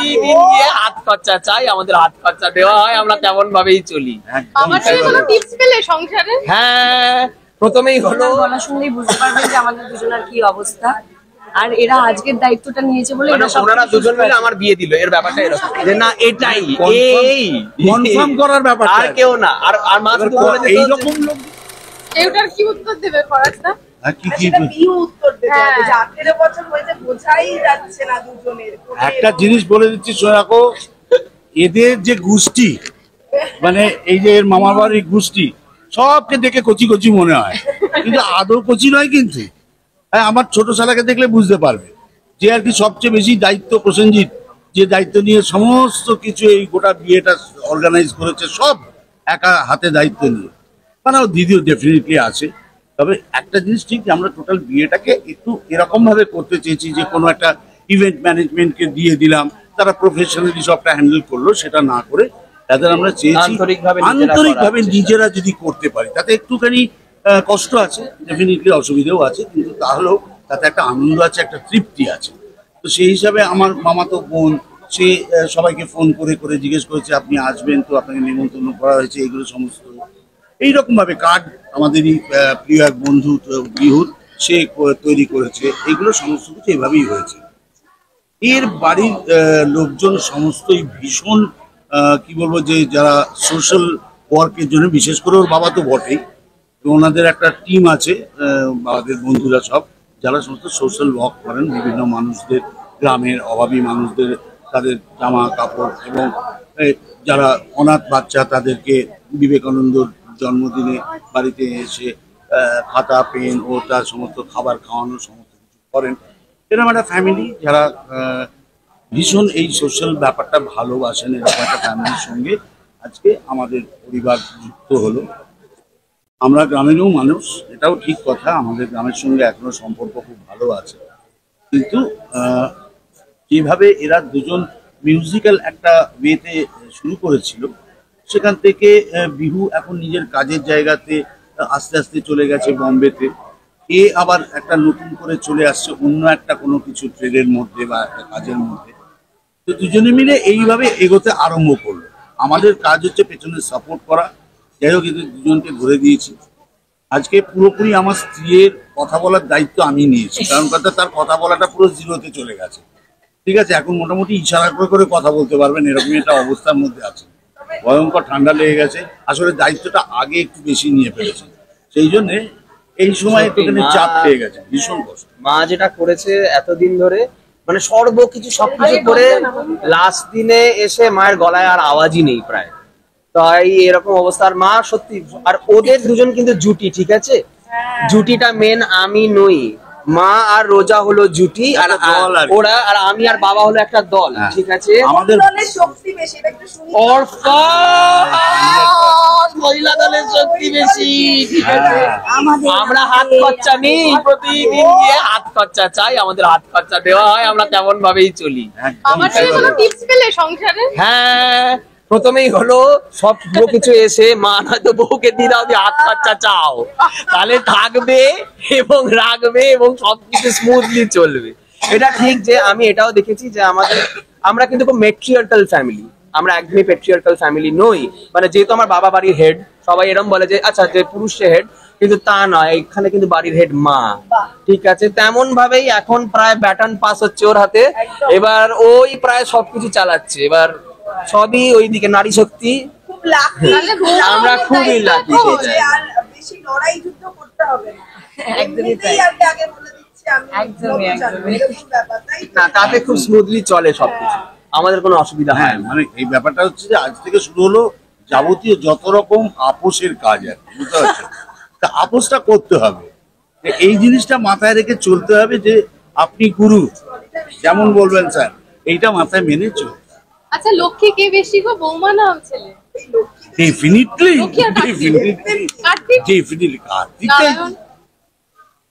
প্রতিদিন গিয়ে হাত খরচা চাই, আমাদের হাত খরচা দেওয়া হয়, আমরা তেমন ভাবেই চলি। আমার থেকে কোনো টিপস পেলে সংসারে? হ্যাঁ, প্রথমেই হলো বলার সঙ্গেই বুঝতে পারবেন যে আমাদের দুজনের কি অবস্থা। আর এরা আজকের দায়িত্বটা নিয়েছে বলে ওনারা দুজন মিলে আমার বিয়ে দিল, এর ব্যাপারটা এরকম যে না এটাই এই কনফার্ম করার ব্যাপার, আর কেউ না। আর মা শুধু বলে যে এইরকম লোক এটার কি উত্তর দেবে ফরাসটা? একটা জিনিস বলে দিচ্ছি সোনাকো, এদের যে গোষ্ঠী, মানে এই যে এর মামার বাড়ির গোষ্ঠী, সবকে দেখে কচি কচি মনে হয়, কিন্তু আদৌ কচি নয়। কিন্তু হ্যাঁ, আমার ছোট শালাকে দেখলে বুঝতে পারবে যে আর কি সবচেয়ে বেশি দায়িত্ব প্রসেনজিৎ, যে দায়িত্ব নিয়ে সমস্ত কিছু এই গোটা বিয়েটা অর্গানাইজ করেছে, সব একা হাতে দায়িত্ব নিয়ে। মানে দিদিও ডেফিনেটলি আছে। তবে একটা জিনিস ঠিক, যে আমরা টোটাল বিয়েটাকে একটু এরকম ভাবে করতে চেয়েছি যে কোনো একটা ইভেন্ট ম্যানেজমেন্টকে দিয়ে দিলাম, তারা প্রফেশনালি সবটা হ্যান্ডেল করলো, সেটা না করে তাদের আমরা চেয়েছি আন্তরিকভাবে নিজেরা যদি করতে পারি। তাতে একটুখানি কষ্ট আছে, ডেফিনেটলি অসুবিধাও আছে, কিন্তু তাহলেও তাতে একটা আনন্দ আছে, একটা তৃপ্তি আছে। তো সেই হিসাবে আমার মামাতো বোন, সে সবাইকে ফোন করে করে জিজ্ঞেস করেছে আপনি আসবেন তো, আপনাকে নিমন্ত্রণ করা হয়েছে, এগুলো সমস্ত এইরকম ভাবে কার্ড আমাদেরই প্রিয় এক বন্ধু বিহুর সে তৈরি করেছে, এগুলো সমস্ত কিছু এভাবেই হয়েছে। এর বাড়ির লোকজন সমস্তই ভীষণ কি বলবো, যে যারা সোশ্যাল ওয়ার্কের জন্য, বিশেষ করে ওর বাবা তো বটেই, তো ওনাদের একটা টিম আছে, বাবাদের বন্ধুরা সব, যারা সমস্ত সোশ্যাল ওয়ার্ক করেন, বিভিন্ন মানুষদের, গ্রামের অভাবী মানুষদের তাদের জামা কাপড়, এবং যারা অনাথ বাচ্চা তাদেরকে বিবেকানন্দর জন্মদিনে বাড়িতে এসে খাতা পেন ও তার সমস্ত খাবার খাওয়ানো, সমস্ত কিছু করেন। এরকম একটা ফ্যামিলি যারা ভীষণ এই সোশ্যাল ব্যাপারটা ভালোবাসেন, এরকম একটা ফ্যামিলির সঙ্গে আজকে আমাদের পরিবার যুক্ত হলো। আমরা গ্রামেরও মানুষ, এটাও ঠিক কথা, আমাদের গ্রামের সঙ্গে এখনো সম্পর্ক খুব ভালো আছে, কিন্তু যেভাবে এরা দুজন মিউজিক্যাল একটা ওয়েতে শুরু করেছিল, সেখান থেকে বিহু এখন নিজের কাজের জায়গাতে আস্তে আস্তে চলে গেছে বম্বেতে, এ আবার একটা নতুন করে চলে আসছে অন্য একটা কোনো কিছু ট্রেডের মধ্যে বা একটা কাজের মধ্যে। তো দুজনে মিলে এইভাবে এগোতে আরম্ভ করলো। আমাদের কাজ হচ্ছে পেছনে সাপোর্ট করা। যাই হোক, এদের দুজনকে ধরে দিয়েছি। আজকে পুরোপুরি আমার স্ত্রীর কথা বলার দায়িত্ব আমি নিয়েছি, কারণ তার কথা বলাটা পুরো জিরোতে চলে গেছে। ঠিক আছে, এখন মোটামুটি ইশারা করে করে কথা বলতে পারবেন, এরকমই একটা অবস্থার মধ্যে আছে। ভয়ঙ্কর ঠান্ডা লেগে গেছে, আসলে দায়িত্বটা আগে একটু বেশি নিয়ে ফেলেছে, সেই জন্যে এই সময় একটুখানি চাপ পেয়ে গেছে, ভীষণ কষ্ট। মা যেটা করেছে এতদিন ধরে, মানে সর্বকিছু সবকিছু করে লাস্ট দিনে এসে মায়ের গলায় আর আওয়াজই নেই প্রায়, তাই এরকম অবস্থা। আর মা সত্যি, আর ওদের দুজন কিন্তু জুটি, ঠিক আছে, জুটিটা মেন আমি নই, মা আর রোজা হলো জুটি, আর ওরা আর আমি আর বাবা হলো একটা দল, ঠিক আছে। আমাদের শক্তি বেশি, একটু শুনি। মহিলা দলের শক্তি বেশি, ঠিক আছে। আমরা হাত খরচা নেই, প্রতিদিন গিয়ে হাত খরচা চাই, আমাদের হাত খরচা দেওয়া হয়, আমরা তেমন ভাবেই চলি। আমার থেকে কোনো টিপস পেলে সংসারে? হ্যাঁ, প্রথমেই হলো সব কিছু এসে মা নয়তো বউকে দিয়ে দাও, হাত খরচা চাও, তাহলে থাকবে এবং রাখবে এবং সবকিছু স্মুথলি চলবে। এটা ঠিক যে আমি এটাও দেখেছি যে আমরা কিন্তু খুব মেট্রিয়ার্কাল ফ্যামিলি, আমরা একদমই পেট্রিয়ার্কাল ফ্যামিলি নই। মানে যেহেতু আমার বাবা বাড়ির হেড, সবাই এরকম বলে যে আচ্ছা যে পুরুষ হেড, কিন্তু তা নয়, এখানে কিন্তু বাড়ির হেড মা, ঠিক আছে। তেমন ভাবেই এখন প্রায় ব্যাটন পাস হচ্ছে ওর হাতে, এবার ওই প্রায় সবকিছু চালাচ্ছে, এবার সবই ওইদিকে নারী শক্তি। খুব লাকি, আমরা খুবই লাকি, আর বেশি লড়াই যুদ্ধ করতে হবে না, একদমই তাই। আগে বলে দিচ্ছি আমি, একদমই এরকম ব্যাপার, তাই না? তাতে খুব স্মুথলি চলে সবকিছু, আমাদের কোনো অসুবিধা হয় না। মানে এই ব্যাপারটা হচ্ছে যে আজ থেকে শুরু হলো যাবতীয় যত রকম আপোষের কাজ, আর বুঝতে পারছেন, তা আপোষটা করতে হবে, এই জিনিসটা মাথায় রেখে চলতে হবে যে আপনি গুরু যেমন বলবেন স্যার, এইটা মাথায় মেনে চলতে। আচ্ছা, লক্ষ্মী কে বেশি গো, বৌমা না ছেলে? ডেফিনিটলি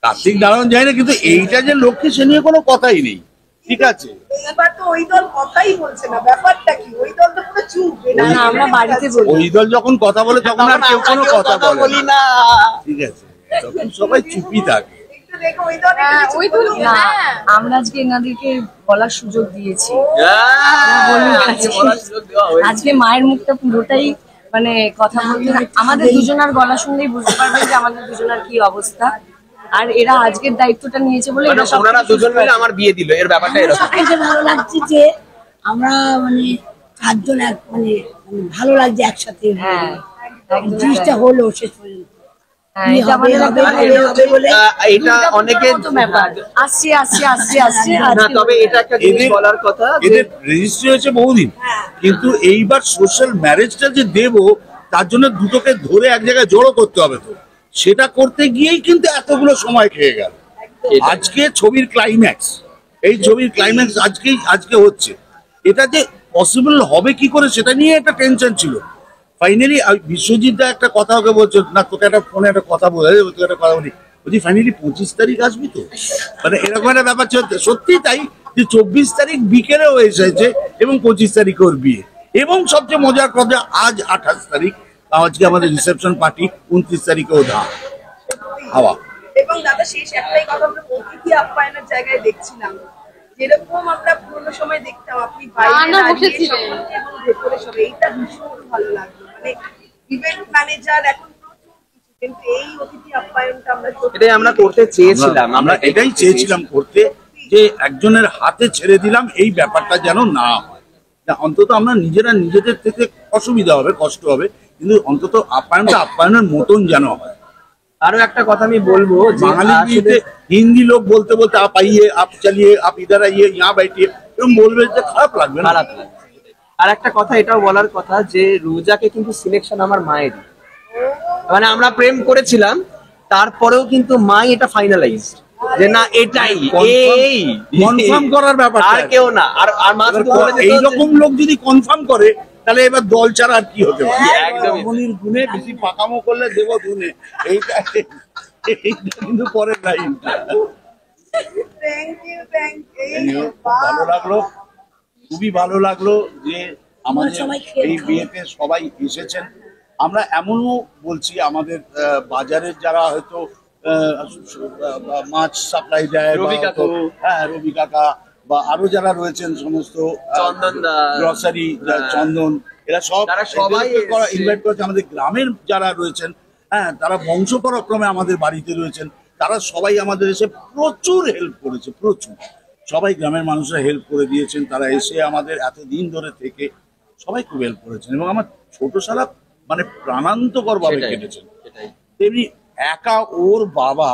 কার্তিক নারায়ণ যায় না, কিন্তু এইটা যে লক্ষ্মী সে নিয়ে কোনো কথাই নেই, ঠিক আছে। এবার তো ওই দল কথাই বলছে না, ব্যাপারটা কি? ওই দল তো পুরো চুপ। আমরা বাড়িতে বলি, ওই দল যখন কথা বলে তখন আর কেউ কোনো কথা বলে না, ঠিক আছে, তখন সবাই চুপই থাকে। আমরা আজকে এনাদেরকে বলার সুযোগ দিয়েছি। হ্যাঁ, আজকে মায়ের মুখটা পুরোটাই মানে কথা বলতে আমাদের দুজনার গলা শুনলেই বুঝতে পারবেন যে আমাদের দুজনার কি অবস্থা। আর এরা আজকের দায়িত্বটা নিয়েছে বলে মানে ওনারা দুজন মিলে আমার বিয়ে দিল, এর ব্যাপারটা এরকম। এটা ভালো লাগছে যে আমরা মানে চারজন এক মানে ভালো লাগছে একসাথে। হ্যাঁ জিনিসটা হলো শেষ পর্যন্ত। হ্যাঁ, এটা আমাদের হবে বলে এটা অনেকে ব্যাপার আসছে আসছে আসছে আসছে না, তবে এটা একটা জিনিস বলার কথা যে এদের রেজিস্ট্রি হয়েছে বহুদিন, কিন্তু এইবার সোশ্যাল ম্যারেজটা যে দেব তার জন্য দুটোকে ধরে এক জায়গায় জড়ো করতে হবে, তো সেটা করতে গিয়েই কিন্তু এতগুলো সময় খেয়ে গেল। আজকে ছবির ক্লাইম্যাক্স, এই ছবির ক্লাইম্যাক্স আজকে হচ্ছে, এটা যে পসিবল হবে কি করে সেটা নিয়ে একটা টেনশন ছিল। ফাইনালি বিশ্বজিৎ দা একটা কথা ওকে বলছো, না তোকে একটা ফোনে একটা কথা বলে তোকে একটা কথা বলি, বলছি ফাইনালি 25 তারিখ আসবি তো, মানে এরকম একটা ব্যাপার ছিল। সত্যি তাই যে 24 তারিখ বিকেলেও এসেছে এবং 25 তারিখ ওর বিয়ে, এবং সবচেয়ে মজার কথা আজ 28 তারিখ, আজকে আমাদের রিসেপশন পার্টি, 29 তারিখে ওঠা হাওয়া। এবং দাদা শেষ একটাই কথা, আমরা অতিথি আপ্যায়নের জায়গায় দেখছিলাম যেরকম আমরা পুরোনো সময় দেখতাম, আপনি বাইরে রান্না দাঁড়িয়ে বসেছিলেন। সকলকে এবং ভেতরে সব, এইটা ভীষণ ভালো লাগলো। মানে ইভেন্ট ম্যানেজার এখন প্রচুর কিছু, কিন্তু এই অতিথি আপ্যায়নটা আমরা এটাই আমরা করতে চেয়েছিলাম। আমরা এটাই চেয়েছিলাম করতে, যে একজনের হাতে ছেড়ে দিলাম এই ব্যাপারটা যেন না হয়। অন্তত আমরা নিজেরা নিজেদের থেকে অসুবিধা হবে, কষ্ট হবে, কিন্তু অন্তত আপ্যায়নটা আপ্যায়নের মতন যেন হয়। আরো একটা কথা আমি বলবো, বাঙালি বিয়েতে হিন্দি লোক বলতে বলতে আপ আইয়ে, আপ চালিয়ে, আপ ইধার আইয়ে, ইয়া বাইটিয়ে, এরকম বলবে যে খারাপ লাগবে না? খারাপ লাগে। আর একটা কথা এটাও বলার কথা যে রোজাকে কিন্তু সিলেকশন আমার মায়ের, মানে আমরা প্রেম করেছিলাম তারপরেও কিন্তু মাই এটা ফাইনালাইজ যে না এটাই এই কনফার্ম করার ব্যাপার, আর কেউ না। আর মা শুধু বলে দিত যে- এইরকম লোক যদি কনফার্ম করে তাহলে এবার দল ছাড়া আর কি হতে পারে? একদমই। রমণীর গুণে বেশি পাকামো করলে দেব ধুনে, এইটা কিন্তু পরের লাইন। Thank you. ভালো লাগলো, খুবই ভালো লাগলো যে আমাদের এই বিয়েতে সবাই এসেছেন। আমরা এমনও বলছি আমাদের বাজারের যারা হয়তো মাছ সাপ্লাই দেয়, রবি কাকু, হ্যাঁ রবি কাকা, বা আরো যারা রয়েছেন সমস্ত চন্দন দা, গ্রসারি, চন্দন, এরা তারা সবাই ইনভাইট করেছে। আমাদের গ্রামের যারা রয়েছেন, হ্যাঁ তারা বংশপরক্রমে আমাদের বাড়িতে রয়েছেন, তারা সবাই আমাদের এসে প্রচুর হেল্প করেছে, প্রচুর। সবাই গ্রামের মানুষরা হেল্প করে দিয়েছেন, তারা এসে আমাদের এতদিন ধরে থেকে সবাই খুব হেল্প করেছেন, এবং আমার ছোট শালা মানে প্রাণান্তকর ভাবে কেটেছেন। তেমনি একা ওর বাবা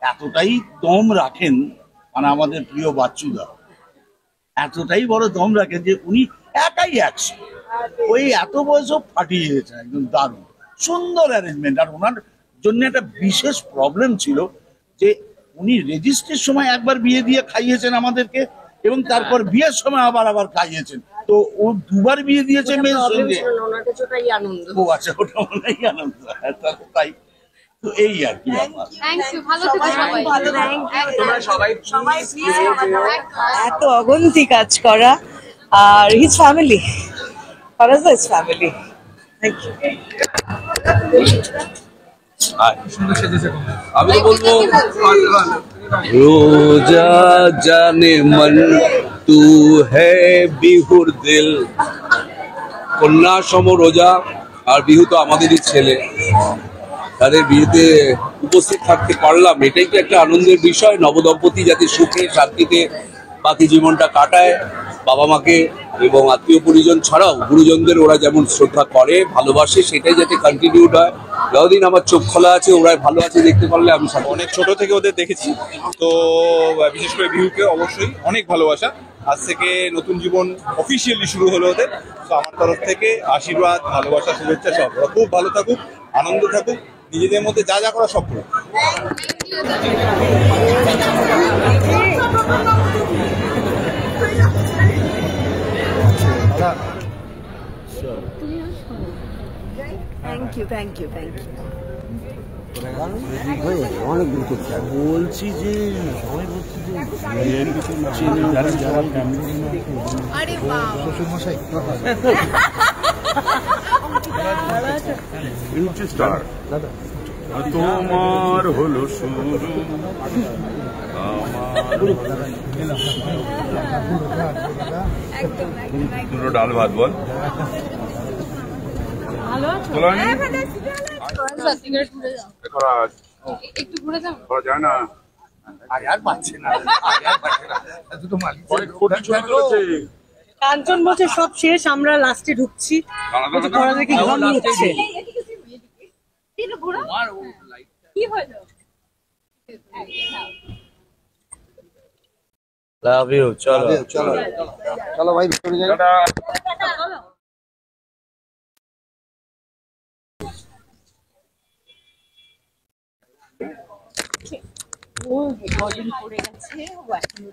এতটাই দম রাখেন, মানে আমাদের প্রিয় বাচ্চুদা এতটাই বড় দম রাখেন যে উনি একাই 100, ওই এত বয়সও ফাটিয়ে দিয়েছেন, একদম দারুণ সুন্দর অ্যারেঞ্জমেন্ট। আর ওনার জন্য একটা বিশেষ প্রবলেম ছিল যে উনি রেজিস্ট্রির সময় একবার বিয়ে দিয়ে খাইয়েছেন আমাদেরকে, এবং তারপর বিয়ের সময় আবার খাইয়েছেন, তো ও দুবার বিয়ে দিয়েছে মেয়ের সঙ্গে। ওনার কাছে ওটাই আনন্দ। ও আচ্ছা, ওটা মনেই আনন্দ, তাই তো এই আর কি ব্যাপার। থ্যাংক ইউ, ভালো থেকো সবাই। তোমরা সবাই এত অগন্তি কাজ করা, আর হিজ ফ্যামিলি, ফারাজা ইজ ফ্যামিলি। Thank you. আমি তো বলবো রোজা জানে মন তু হে বিহুর দিল, কন্যা সম রোজা আর বিহু তো আমাদেরই ছেলে, তাদের বিয়েতে উপস্থিত থাকতে পারলাম, এটাই তো একটা আনন্দের বিষয়। নবদম্পতি যাতে সুখে শান্তিতে বাকি জীবনটা কাটায়, বাবা মাকে এবং আত্মীয় পরিজন ছাড়াও গুরুজনদের ওরা যেমন শ্রদ্ধা করে, ভালোবাসে, সেটাই যাতে কন্টিনিউড হয়। যতদিন আমার চোখ খোলা আছে ওরাই ভালো আছে দেখতে পারলে আমি অনেক ছোট থেকে ওদের দেখেছি, তো বিশেষ করে বিহুকে অবশ্যই অনেক ভালোবাসা। আজ থেকে নতুন জীবন অফিসিয়ালি শুরু হলো ওদের, তো আমার তরফ থেকে আশীর্বাদ, ভালোবাসা, শুভেচ্ছা সব। ওরা খুব ভালো থাকুক, আনন্দ থাকুক, নিজেদের মধ্যে যা যা করা সব করুক। Thank you, thank you, thank you. বলছি যে সবাই বলছি যে যারা যারা আরে বাবা, শ্বশুরমশাই দাদা তোমার হলো শুরু দুটো ডাল ভাত বল একটু ঘুরে যাও। যায় না কাঞ্চন বলছে সব শেষ, আমরা লাস্টে ঢুকছি। পড়া দেখে ঘাম হচ্ছে। একটু ঘোরো। কি হলো? Love you. চলো চলো চলো ভাই ভিতরে যাই। ও রেকর্ডিং করে গেছে, ও এখনো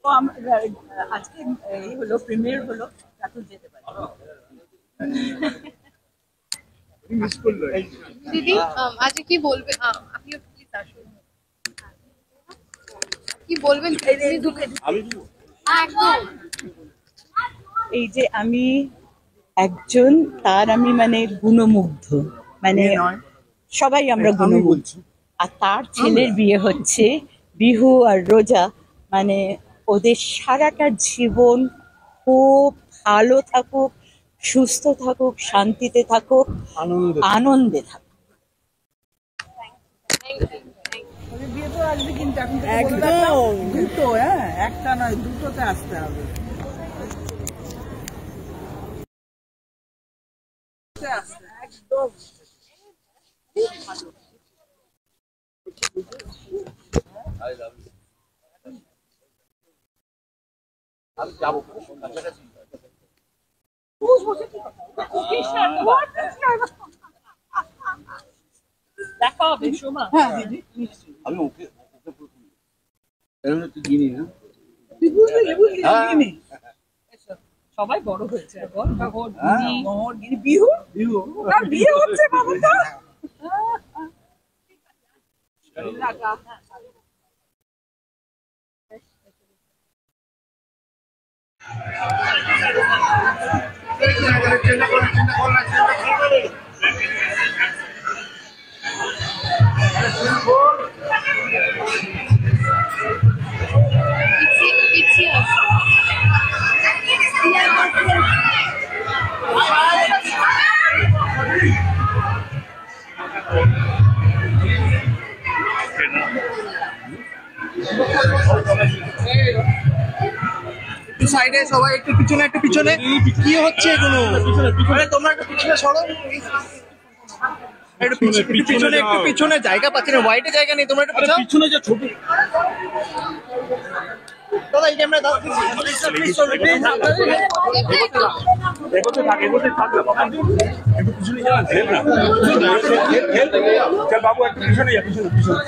তো আজকে এই হলো প্রিমিয়ার হলো, তারপর যেতে পারি। দিদি আজকে কি বলবে? আপনি প্লিজ আসুন। কি বলবেন? একদম। এই যে আমি একজন, তার আমি মানে গুণমুগ্ধ, মানে সবাই আমরা গুণমুগ্ধ। আর তার ছেলের বিয়ে হচ্ছে, বিহু আর রোজা, মানে ওদের সারাটা জীবন খুব ভালো থাকুক, সুস্থ থাকুক, শান্তিতে থাকুক, আনন্দে থাকুক। একদম দুটো, হ্যাঁ একটা নয় দুটোতে আসতে হবে। একদম দেখা হবে সোমা। আমি ওকে চিনি না। সবাই বড় হয়েছে এখন। বিহু বিহু বিয়ে হচ্ছে বাবুটা। একটু সাইডে সবাই, একটু পিছনে, একটু পিছনে। কি হচ্ছে এগুলো? আরে তোমরা একটু পিছনে সরো, একটু পিছনে, একটু পিছনে। জায়গা পাচ্ছি না, হোয়াইটে জায়গা নেই, তোমরা একটু পিছনে যা। ছোট দাদা এই ক্যামেরা দাও প্লিজ, চলো প্লিজ। এগোতে থাক, এগোতে থাক একটু পিছনে যা। চল বাবু একটু পিছনে যা, পিছনে পিছনে।